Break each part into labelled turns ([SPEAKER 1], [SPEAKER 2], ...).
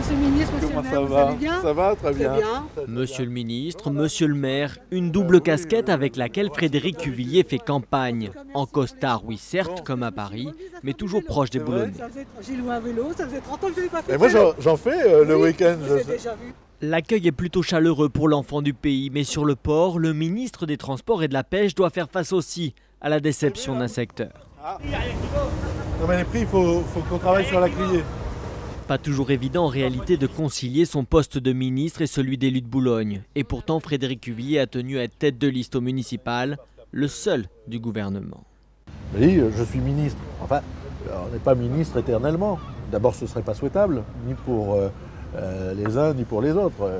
[SPEAKER 1] monsieur le ministre, monsieur
[SPEAKER 2] Comment
[SPEAKER 1] le
[SPEAKER 2] ça
[SPEAKER 1] maire, vous
[SPEAKER 2] va?
[SPEAKER 1] allez bien?
[SPEAKER 2] Ça va, très bien.
[SPEAKER 3] Monsieur le ministre, monsieur le maire, une double casquette avec laquelle Frédéric Cuvillier fait campagne. En costard, oui certes, comme à Paris, mais toujours proche des Boulonnais.
[SPEAKER 1] J'ai loué un vélo, ça faisait 30 ans que je n'ai pas fait.
[SPEAKER 2] Et moi, j'en fais le week-end.
[SPEAKER 1] Je vous ai déjà vu.
[SPEAKER 3] L'accueil est plutôt chaleureux pour l'enfant du pays, mais sur le port, le ministre des Transports et de la Pêche doit faire face aussi à la déception d'un secteur.
[SPEAKER 2] Non mais les prix, il faut qu'on travaille sur la criée.
[SPEAKER 3] Pas toujours évident en réalité de concilier son poste de ministre et celui d'élu de Boulogne. Et pourtant, Frédéric Cuvillier a tenu à être tête de liste au municipal, le seul du gouvernement.
[SPEAKER 2] Oui, je suis ministre. Enfin, on n'est pas ministre éternellement. D'abord, ce ne serait pas souhaitable, ni pour les uns, ni pour les autres.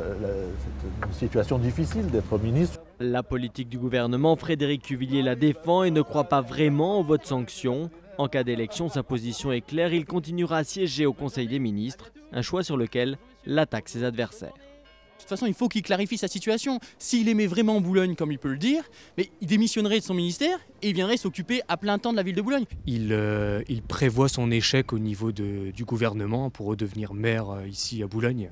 [SPEAKER 2] C'est une situation difficile d'être ministre.
[SPEAKER 3] La politique du gouvernement, Frédéric Cuvillier la défend et ne croit pas vraiment au vote sanction. En cas d'élection, sa position est claire, il continuera à siéger au Conseil des ministres, un choix sur lequel l'attaque ses adversaires.
[SPEAKER 4] De toute façon, il faut qu'il clarifie sa situation. S'il aimait vraiment Boulogne, comme il peut le dire, mais il démissionnerait de son ministère et il viendrait s'occuper à plein temps de la ville de Boulogne.
[SPEAKER 5] Il prévoit son échec au niveau du gouvernement pour redevenir maire ici à Boulogne.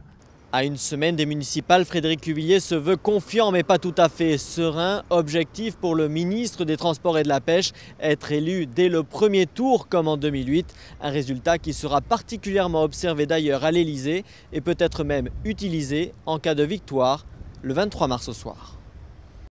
[SPEAKER 3] À une semaine des municipales, Frédéric Cuvillier se veut confiant mais pas tout à fait serein. Objectif pour le ministre des Transports et de la Pêche, être élu dès le premier tour comme en 2008. Un résultat qui sera particulièrement observé d'ailleurs à l'Elysée et peut-être même utilisé en cas de victoire le 23 mars au soir.